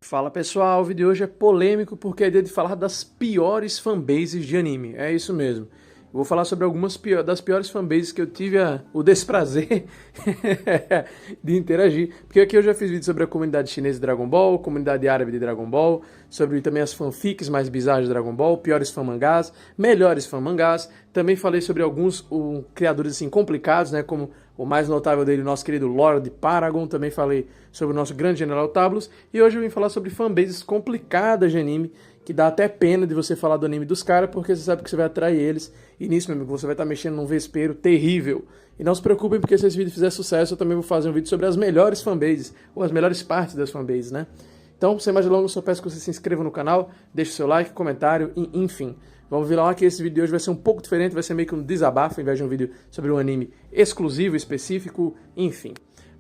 Fala pessoal, o vídeo de hoje é polêmico porque é dia de falar das piores fanbases de anime, é isso mesmo. Eu vou falar sobre algumas das piores fanbases que eu tive o desprazer de interagir. Porque aqui eu já fiz vídeo sobre a comunidade chinesa de Dragon Ball, comunidade árabe de Dragon Ball, sobre também as fanfics mais bizarras de Dragon Ball, piores fanmangás, melhores fanmangás. Também falei sobre alguns criadores assim complicados, né, como o mais notável dele, nosso querido Lord Paragon. Também falei sobre o nosso grande General Tablos. E hoje eu vim falar sobre fanbases complicadas de anime, que dá até pena de você falar do anime dos caras, porque você sabe que você vai atrair eles. E nisso, meu amigo, você vai estar mexendo num vespeiro terrível. E não se preocupem, porque se esse vídeo fizer sucesso, eu também vou fazer um vídeo sobre as melhores fanbases, ou as melhores partes das fanbases, né? Então, sem mais delongas, eu só peço que você se inscreva no canal, deixe o seu like, comentário, e, enfim. Vamos ver lá que esse vídeo de hoje vai ser um pouco diferente, vai ser meio que um desabafo, ao invés de um vídeo sobre um anime exclusivo, específico, enfim.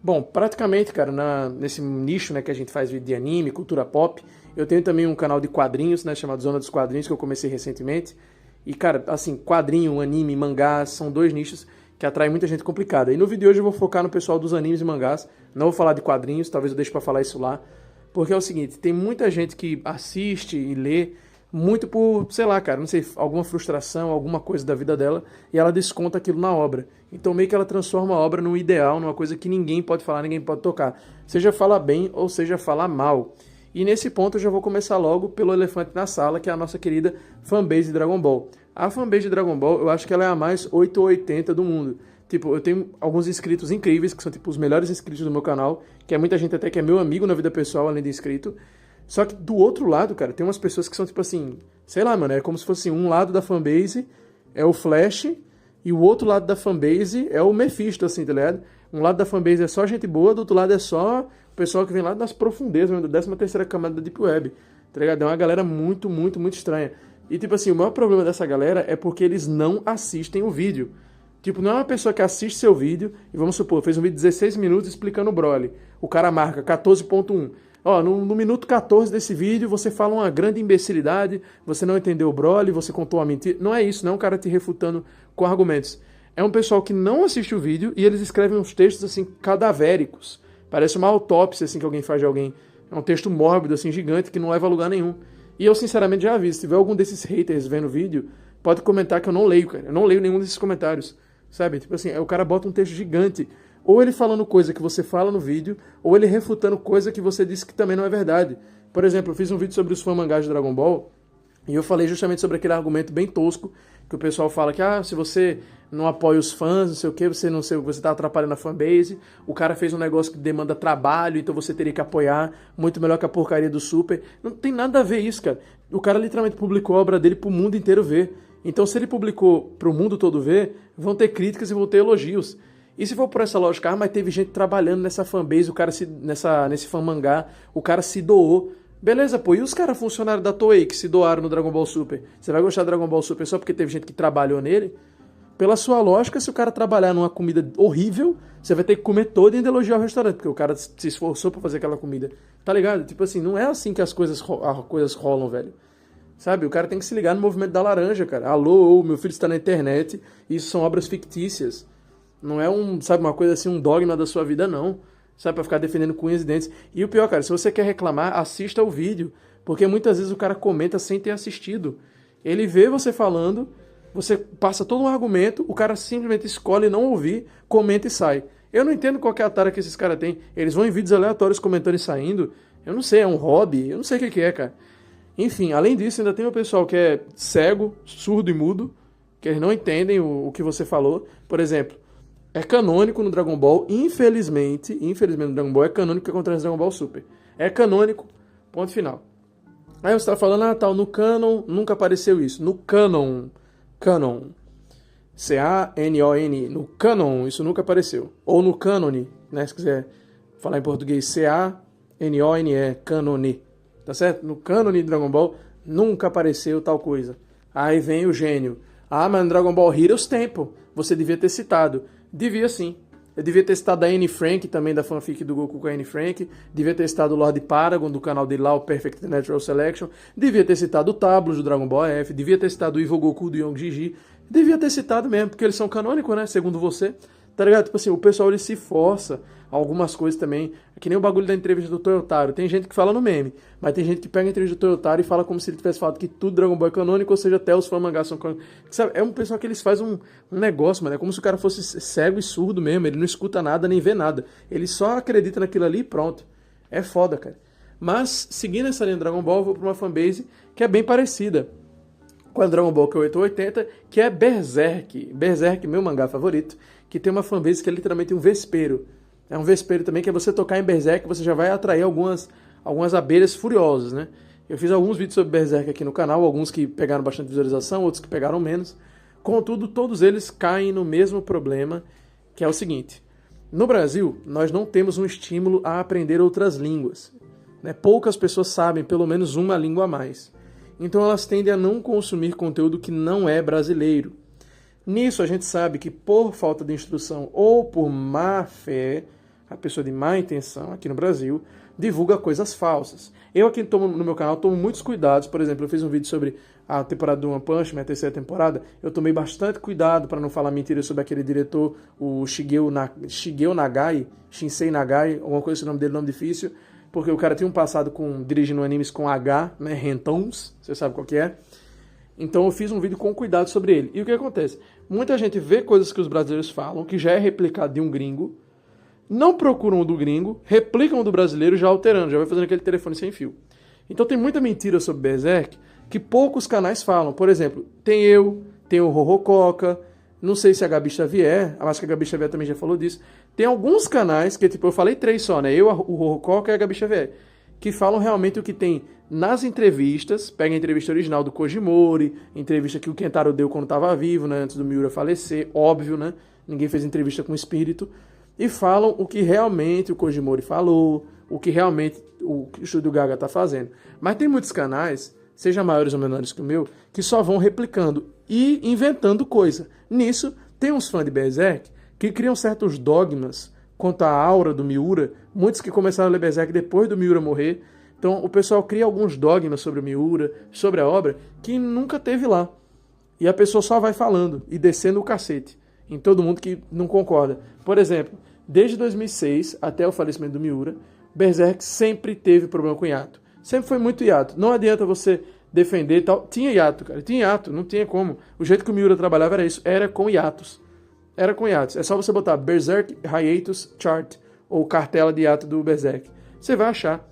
Bom, praticamente, cara, nesse nicho, né, que a gente faz vídeo de anime, cultura pop, eu tenho também um canal de quadrinhos, né, chamado Zona dos Quadrinhos, que eu comecei recentemente. E, cara, assim, quadrinho, anime, mangá, são dois nichos que atraem muita gente complicada. E no vídeo de hoje eu vou focar no pessoal dos animes e mangás, não vou falar de quadrinhos, talvez eu deixe pra falar isso lá. Porque é o seguinte, tem muita gente que assiste e lê muito por, sei lá, cara, não sei, alguma frustração, alguma coisa da vida dela, e ela desconta aquilo na obra. Então meio que ela transforma a obra num ideal, numa coisa que ninguém pode falar, ninguém pode tocar. Seja falar bem ou seja falar mal. E nesse ponto eu já vou começar logo pelo elefante na sala, que é a nossa querida fanbase de Dragon Ball. A fanbase de Dragon Ball, eu acho que ela é a mais 880 do mundo. Tipo, eu tenho alguns inscritos incríveis, que são tipo os melhores inscritos do meu canal, que é muita gente até que é meu amigo na vida pessoal, além de inscrito. Só que do outro lado, cara, tem umas pessoas que são tipo assim, sei lá, mano, é como se fosse um lado da fanbase é o Flash e o outro lado da fanbase é o Mephisto, assim, tá ligado? Um lado da fanbase é só gente boa, do outro lado é só o pessoal que vem lá das profundezas, da 13ª camada da Deep Web, tá ligado? É uma galera muito, muito, muito estranha. E tipo assim, o maior problema dessa galera é porque eles não assistem o vídeo. Tipo, não é uma pessoa que assiste seu vídeo e, vamos supor, fez um vídeo de 16 minutos explicando o Broly. O cara marca 14.1. Ó, no minuto 14 desse vídeo você fala uma grande imbecilidade, você não entendeu o Broly, você contou uma mentira. Não é isso, não é um cara te refutando com argumentos. É um pessoal que não assiste o vídeo e eles escrevem uns textos assim cadavéricos. Parece uma autópsia assim que alguém faz de alguém. É um texto mórbido, assim, gigante, que não leva a lugar nenhum. E eu sinceramente já aviso, se tiver algum desses haters vendo o vídeo, pode comentar que eu não leio, cara. Eu não leio nenhum desses comentários. Sabe? Tipo assim, o cara bota um texto gigante. Ou ele falando coisa que você fala no vídeo, ou ele refutando coisa que você disse que também não é verdade. Por exemplo, eu fiz um vídeo sobre os fã-mangás de Dragon Ball, e eu falei justamente sobre aquele argumento bem tosco, que o pessoal fala que, se você não apoia os fãs, não sei o que, você não sei, você tá atrapalhando a fanbase, o cara fez um negócio que demanda trabalho, então você teria que apoiar, muito melhor que a porcaria do Super. Não tem nada a ver isso, cara. O cara literalmente publicou a obra dele pro mundo inteiro ver. Então, se ele publicou pro mundo todo ver, vão ter críticas e vão ter elogios. E se for por essa lógica, mas teve gente trabalhando nessa fanbase, o cara nesse fanmangá, o cara se doou. Beleza, pô, e os caras funcionários da Toei que se doaram no Dragon Ball Super? Você vai gostar do Dragon Ball Super só porque teve gente que trabalhou nele? Pela sua lógica, se o cara trabalhar numa comida horrível, você vai ter que comer todo e ainda elogiar o restaurante, porque o cara se esforçou pra fazer aquela comida. Tá ligado? Tipo assim, não é assim que as coisas rolam, velho. Sabe, o cara tem que se ligar no movimento da laranja, cara. Alô, meu filho está na internet, isso são obras fictícias. Não é sabe, uma coisa assim, um dogma da sua vida, não. Sabe, pra ficar defendendo com unhas e dentes. E o pior, cara, se você quer reclamar, assista o vídeo. Porque muitas vezes o cara comenta sem ter assistido. Ele vê você falando, você passa todo um argumento, o cara simplesmente escolhe não ouvir, comenta e sai. Eu não entendo qual que é a tara que esses caras têm. Eles vão em vídeos aleatórios comentando e saindo. Eu não sei, é um hobby, eu não sei o que é, cara. Enfim, além disso, ainda tem o pessoal que é cego, surdo e mudo, que eles não entendem o que você falou. Por exemplo, é canônico no Dragon Ball, infelizmente no Dragon Ball é canônico que acontece no Dragon Ball Super. É canônico, ponto final. Aí você tá falando, tal, no canon nunca apareceu isso. No canon, C-A-N-O-N, no canon isso nunca apareceu. Ou no canone, né, se quiser falar em português, C-A-N-O-N-E, canone. Tá certo? No cânone de Dragon Ball nunca apareceu tal coisa. Aí vem o gênio. Mas no Dragon Ball Heroes tempo. Você devia ter citado. Devia sim. Eu devia ter citado a Anne Frank, também da fanfic do Goku com a Anne Frank. Devia ter citado o Lord Paragon, do canal dele lá, o Perfect Natural Selection. Devia ter citado o Tablos do Dragon Ball F. Devia ter citado o Evil Goku do Young Gigi. Devia ter citado mesmo, porque eles são canônicos, né? Segundo você. Tá ligado? Tipo assim, o pessoal ele se força a algumas coisas também. É que nem o bagulho da entrevista do Toyotaro. Tem gente que fala no meme, mas tem gente que pega a entrevista do Toyotaro e fala como se ele tivesse falado que tudo Dragon Ball é canônico, ou seja, até os fãs mangás são canônicos. Sabe? É um pessoal que eles fazem um negócio, mano. É como se o cara fosse cego e surdo mesmo. Ele não escuta nada, nem vê nada. Ele só acredita naquilo ali e pronto. É foda, cara. Mas, seguindo essa linha do Dragon Ball, eu vou pra uma fanbase que é bem parecida com a Dragon Ball Q880, que é Berserk. Berserk, meu mangá favorito, que tem uma fanbase que é literalmente um vespeiro. É um vespeiro também, que é você tocar em Berserk, você já vai atrair algumas abelhas furiosas, né? Eu fiz alguns vídeos sobre Berserk aqui no canal, alguns que pegaram bastante visualização, outros que pegaram menos. Contudo, todos eles caem no mesmo problema, que é o seguinte. No Brasil, nós não temos um estímulo a aprender outras línguas, né? Poucas pessoas sabem pelo menos uma língua a mais. Então elas tendem a não consumir conteúdo que não é brasileiro. Nisso a gente sabe que por falta de instrução ou por má fé, a pessoa de má intenção aqui no Brasil divulga coisas falsas. Eu aqui no meu canal tomo muitos cuidados. Por exemplo, eu fiz um vídeo sobre a temporada do One Punch Man, a terceira temporada. Eu tomei bastante cuidado para não falar mentiras sobre aquele diretor, o Shigeo Nagai, Shinsei Nagai, alguma coisa, esse nome dele, nome difícil, porque o cara tinha um passado dirigindo animes com H, né, Rentons, você sabe qual que é. Então eu fiz um vídeo com cuidado sobre ele. E o que acontece? Muita gente vê coisas que os brasileiros falam, que já é replicado de um gringo, não procuram o do gringo, replicam o do brasileiro já alterando, já vai fazendo aquele telefone sem fio. Então tem muita mentira sobre Berserk que poucos canais falam. Por exemplo, tem o Rorococa, não sei se a Gabi Xavier, acho que a Gabi Xavier também já falou disso. Tem alguns canais, que tipo, eu falei 3 só, né? Eu, o Rorococa e a Gabi Xavier, que falam realmente o que tem nas entrevistas. Pega a entrevista original do Kojimori, entrevista que o Kentaro deu quando estava vivo, né? Antes do Miura falecer, óbvio, né? Ninguém fez entrevista com o espírito. E falam o que realmente o Kojimori falou, o que realmente o Estúdio Gaga está fazendo. Mas tem muitos canais, seja maiores ou menores que o meu, que só vão replicando e inventando coisa. Nisso, tem uns fãs de Berserk que criam certos dogmas quanto à aura do Miura, muitos que começaram a ler Berserk depois do Miura morrer. Então o pessoal cria alguns dogmas sobre o Miura, sobre a obra, que nunca teve lá. E a pessoa só vai falando e descendo o cacete em todo mundo que não concorda. Por exemplo, desde 2006 até o falecimento do Miura, Berserk sempre teve problema com hiato. Sempre foi muito hiato. Não adianta você defender e tal. Tinha hiato, cara. Tinha hiato, não tinha como. O jeito que o Miura trabalhava era isso. Era com hiatos. Era com hiatos. É só você botar Berserk Hiatus Chart ou cartela de hiato do Berserk. Você vai achar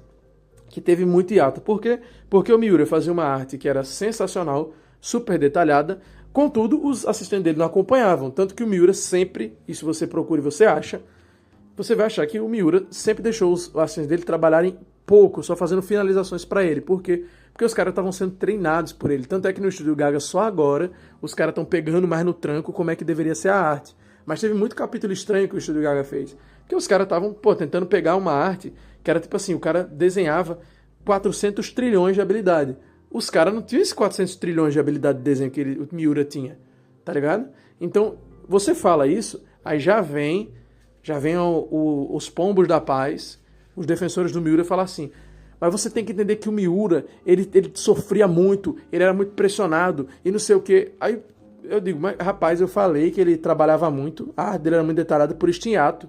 que teve muito hiato. Por quê? Porque o Miura fazia uma arte que era sensacional, super detalhada. Contudo, os assistentes dele não acompanhavam. Tanto que o Miura sempre, e se você procura e você acha, você vai achar que o Miura sempre deixou os assistentes dele trabalharem pouco, só fazendo finalizações para ele. Por quê? Porque os caras estavam sendo treinados por ele. Tanto é que no Estúdio Gaga, só agora, os caras estão pegando mais no tranco como é que deveria ser a arte. Mas teve muito capítulo estranho que o Estúdio Gaga fez. Porque os caras estavam, tentando pegar uma arte que era tipo assim, o cara desenhava 400 trilhões de habilidade. Os caras não tinham esses 400 trilhões de habilidade de desenho que o Miura tinha. Tá ligado? Então, você fala isso, aí já vem os pombos da paz, os defensores do Miura falam assim, mas você tem que entender que o Miura, ele sofria muito, ele era muito pressionado, e não sei o quê. Aí eu digo, mas rapaz, eu falei que ele trabalhava muito, a arte dele era muito detalhada, por isso tinha hiato.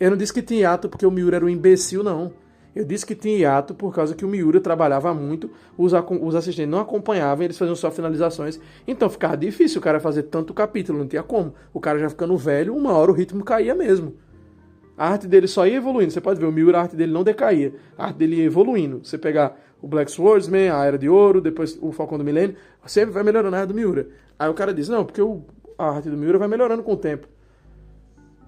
Eu não disse que tinha hiato porque o Miura era um imbecil, não. Eu disse que tinha hiato por causa que o Miura trabalhava muito, os assistentes não acompanhavam, eles faziam só finalizações, então ficava difícil o cara fazer tanto capítulo, não tinha como. O cara já ficando velho, uma hora o ritmo caía mesmo. A arte dele só ia evoluindo. Você pode ver, o Miura, a arte dele não decaía. A arte dele ia evoluindo. Você pegar o Black Swordsman, a Era de Ouro, depois o Falcão do Milênio, sempre vai melhorando a arte do Miura. Aí o cara diz, não, porque a arte do Miura vai melhorando com o tempo.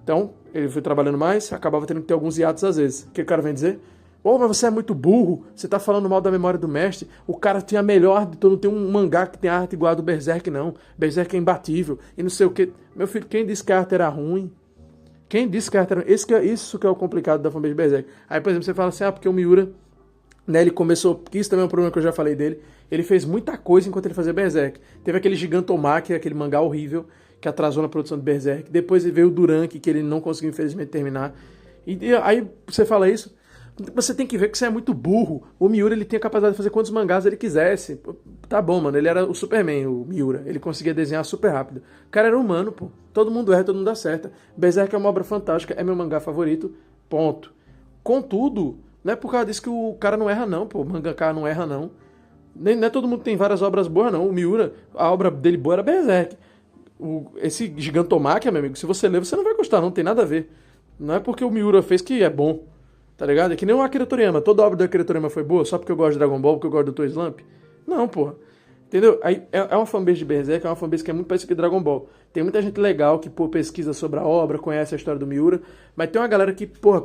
Então, ele foi trabalhando mais, acabava tendo que ter alguns hiatos às vezes. O que o cara vem dizer? Mas você é muito burro, você tá falando mal da memória do mestre, o cara tinha a melhor arte, então não tem um mangá que tem a arte igual a do Berserk, não. Berserk é imbatível, e não sei o que. Meu filho, quem disse que a arte era ruim? Quem disse que a arte era ruim? Isso que é o complicado da fanbase de Berserk. Aí, por exemplo, você fala assim, porque o Miura, né, ele começou, que isso também é um problema que eu já falei dele, ele fez muita coisa enquanto ele fazia Berserk. Teve aquele Gigantomachia, aquele mangá horrível, que atrasou na produção de Berserk. Depois veio o Durank, que ele não conseguiu, infelizmente, terminar. E aí você fala isso, você tem que ver que você é muito burro. O Miura, ele tem a capacidade de fazer quantos mangás ele quisesse. Tá bom, mano, ele era o Superman, o Miura. Ele conseguia desenhar super rápido. O cara era humano, pô. Todo mundo erra, todo mundo acerta. Berserk é uma obra fantástica, é meu mangá favorito, ponto. Contudo, não é por causa disso que o cara não erra não, pô. O mangaka não erra não. Nem, não é todo mundo que tem várias obras boas não. O Miura, a obra dele boa era Berserk. Esse Gigantomachia, meu amigo, se você ler, você não vai gostar, não tem nada a ver. Não é porque o Miura fez que é bom, tá ligado? É que nem o Akira Toriyama. Toda obra do Akira Toriyama foi boa só porque eu gosto de Dragon Ball, porque eu gosto do Toy Slump. Não, porra. Entendeu? Aí é uma fanbase de Berserk, é uma fanbase que é muito parecida com Dragon Ball. Tem muita gente legal que, pô, pesquisa sobre a obra, conhece a história do Miura, mas tem uma galera que, porra,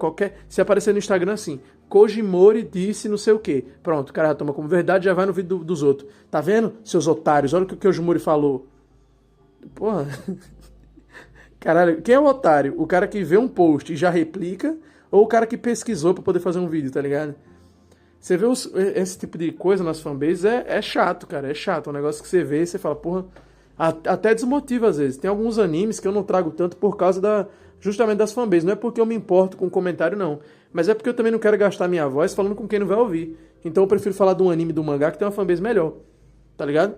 se aparecer no Instagram assim, Kojimori disse não sei o quê. Pronto, o cara já toma como verdade, já vai no vídeo dos outros. Tá vendo, seus otários? Olha o que o Kojimori falou. Porra. Caralho, quem é o otário? O cara que vê um post e já replica, ou o cara que pesquisou pra poder fazer um vídeo, tá ligado? Você vê esse tipo de coisa nas fanbases, é chato, cara, é chato. É um negócio que você vê e você fala, porra, até desmotiva às vezes. Tem alguns animes que eu não trago tanto por causa justamente das fanbases. Não é porque eu me importo com o comentário, não. Mas é porque eu também não quero gastar minha voz falando com quem não vai ouvir. Então eu prefiro falar de um anime, do mangá, que tem uma fanbase melhor, tá ligado?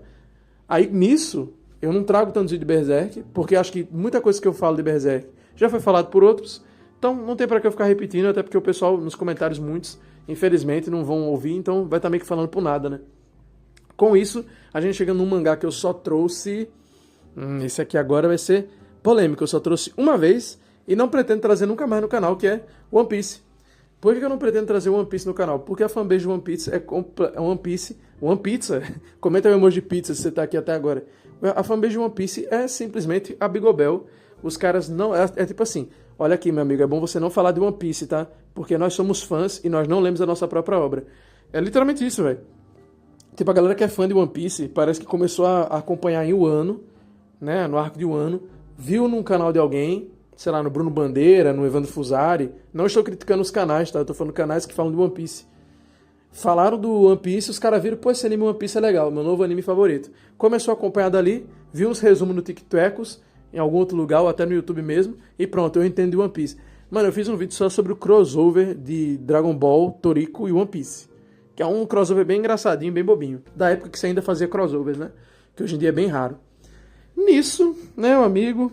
Aí nisso, eu não trago tanto de Berserk, porque acho que muita coisa que eu falo de Berserk já foi falado por outros. Então não tem pra que eu ficar repetindo, até porque o pessoal, nos comentários, muitos, infelizmente, não vão ouvir, então vai estar meio que falando por nada, né? Com isso, a gente chega num mangá que eu só trouxe... esse aqui agora vai ser polêmico. Eu só trouxe uma vez e não pretendo trazer nunca mais no canal, que é One Piece. Por que eu não pretendo trazer One Piece no canal? Porque a fanbase de One Piece é One Piece... One Pizza? Comenta o emoji de pizza se você tá aqui até agora. A fanbase de One Piece é simplesmente a Bigobel. Os caras não... É tipo assim... Olha aqui, meu amigo, é bom você não falar de One Piece, tá? Porque nós somos fãs e nós não lemos a nossa própria obra. É literalmente isso, velho. Tipo, a galera que é fã de One Piece parece que começou a acompanhar em Wano, né? No arco de Wano. Viu num canal de alguém, sei lá, no Bruno Bandeira, no Evandro Fusari. Não estou criticando os canais, tá? Eu tô falando canais que falam de One Piece. Falaram do One Piece, os caras viram, pô, esse anime One Piece é legal, meu novo anime favorito. Começou a acompanhar dali, viu uns resumos no TikTokers, em algum outro lugar, ou até no YouTube mesmo, e pronto, eu entendo de One Piece. Mano, eu fiz um vídeo só sobre o crossover de Dragon Ball, Toriko e One Piece. Que é um crossover bem engraçadinho, bem bobinho. Da época que você ainda fazia crossovers, né? Que hoje em dia é bem raro. Nisso, né, meu amigo,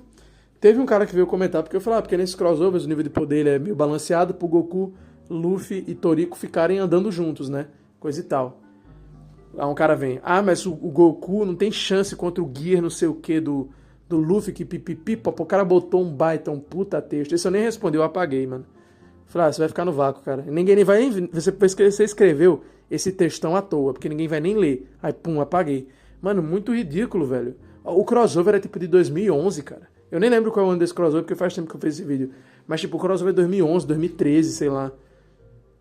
teve um cara que veio comentar, porque eu falei, porque nesses crossovers o nível de poder ele é meio balanceado pro Goku, Luffy e Toriko ficarem andando juntos, né? Coisa e tal. Aí um cara vem, mas o Goku não tem chance contra o Gear não sei o que do Luffy, que pipipi, o cara botou um baita, um puta texto. Esse eu nem respondi, eu apaguei, mano. Falei, você vai ficar no vácuo, cara. Ninguém vai nem... Você escreveu esse textão à toa, porque ninguém vai nem ler. Aí, pum, apaguei. Mano, muito ridículo, velho. O crossover é tipo de 2011, cara. Eu nem lembro qual é o ano desse crossover, porque faz tempo que eu fiz esse vídeo. Mas, tipo, o crossover é 2011, 2013, sei lá.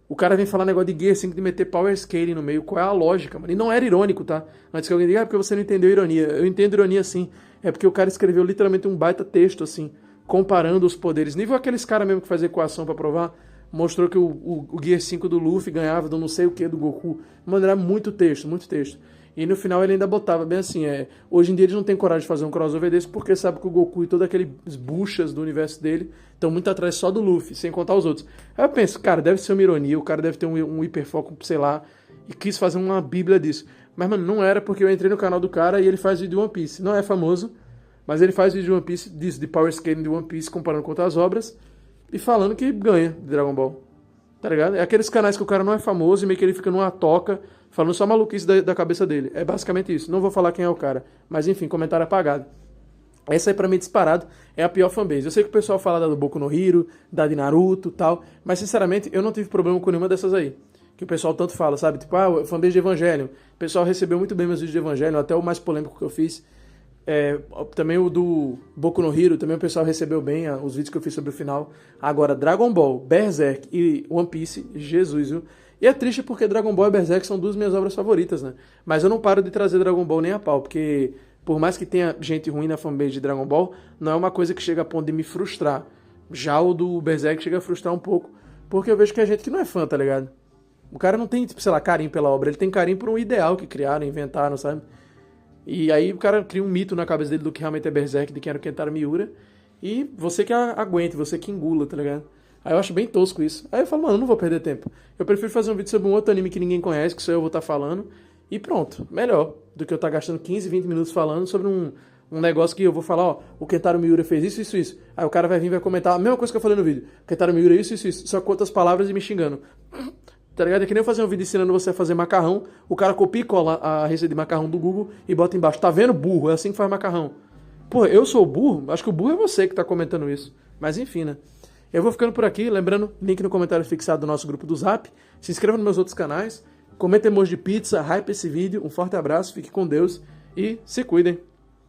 O cara vem falar negócio de Gear 5 de meter power scaling no meio. Qual é a lógica, mano? E não era irônico, tá? Antes que alguém diga, porque você não entendeu ironia. Eu entendo ironia, sim. É porque o cara escreveu literalmente um baita texto, assim, comparando os poderes. Nível aqueles caras mesmo que fazia equação pra provar, mostrou que o Gear 5 do Luffy ganhava do não sei o que do Goku. Mano, era muito texto, muito texto. E no final ele ainda botava bem assim, hoje em dia eles não tem coragem de fazer um crossover desse porque sabe que o Goku e todos aqueles buchas do universo dele estão muito atrás só do Luffy, sem contar os outros. Aí eu penso, cara, deve ser uma ironia, o cara deve ter um hiperfoco, sei lá, e quis fazer uma bíblia disso. Mas, mano, não era porque eu entrei no canal do cara e ele faz vídeo de One Piece. Não é famoso, mas ele faz vídeo de One Piece, disso, de Power Scaling de One Piece, comparando com outras obras e falando que ganha de Dragon Ball. Tá ligado? É aqueles canais que o cara não é famoso e meio que ele fica numa toca falando só maluquice da cabeça dele. É basicamente isso. Não vou falar quem é o cara. Mas enfim, comentário apagado. Essa aí pra mim disparado é a pior fanbase. Eu sei que o pessoal fala da do Boku no Hero, da de Naruto e tal. Mas sinceramente eu não tive problema com nenhuma dessas aí. Que o pessoal tanto fala, sabe? Tipo, fanbase de Evangelion. O pessoal recebeu muito bem meus vídeos de Evangelion. Até o mais polêmico que eu fiz. Também o do Boku no Hero, também o pessoal recebeu bem os vídeos que eu fiz sobre o final. Agora, Dragon Ball, Berserk e One Piece, Jesus, viu? E é triste porque Dragon Ball e Berserk são duas minhas obras favoritas, né? Mas eu não paro de trazer Dragon Ball nem a pau, porque por mais que tenha gente ruim na fanbase de Dragon Ball, não é uma coisa que chega a ponto de me frustrar. Já o do Berserk chega a frustrar um pouco, porque eu vejo que é gente que não é fã, tá ligado? O cara não tem, tipo, sei lá, carinho pela obra, ele tem carinho por um ideal que criaram, inventaram, sabe? E aí o cara cria um mito na cabeça dele do que realmente é Berserk, de quem era o Kentaro Miura. E você que aguente, você que engula, tá ligado? Aí eu acho bem tosco isso. Aí eu falo, mano, eu não vou perder tempo. Eu prefiro fazer um vídeo sobre um outro anime que ninguém conhece, que só eu vou estar falando. e pronto. Melhor do que eu estar gastando 15, 20 minutos falando sobre um negócio que eu vou falar, ó, o Kentaro Miura fez isso, isso, isso. Aí o cara vai vir e vai comentar a mesma coisa que eu falei no vídeo. O Kentaro Miura isso, isso, isso. Só com outras palavras e me xingando. Tá ligado? É que nem eu fazer um vídeo ensinando você a fazer macarrão, o cara copia e cola a receita de macarrão do Google e bota embaixo. Tá vendo, burro? É assim que faz macarrão. Pô, eu sou burro? Acho que o burro é você que tá comentando isso. Mas enfim, né? Eu vou ficando por aqui, lembrando, link no comentário fixado do nosso grupo do Zap. Se inscreva nos meus outros canais. Comenta emoji de pizza, hype esse vídeo. Um forte abraço, fique com Deus e se cuidem.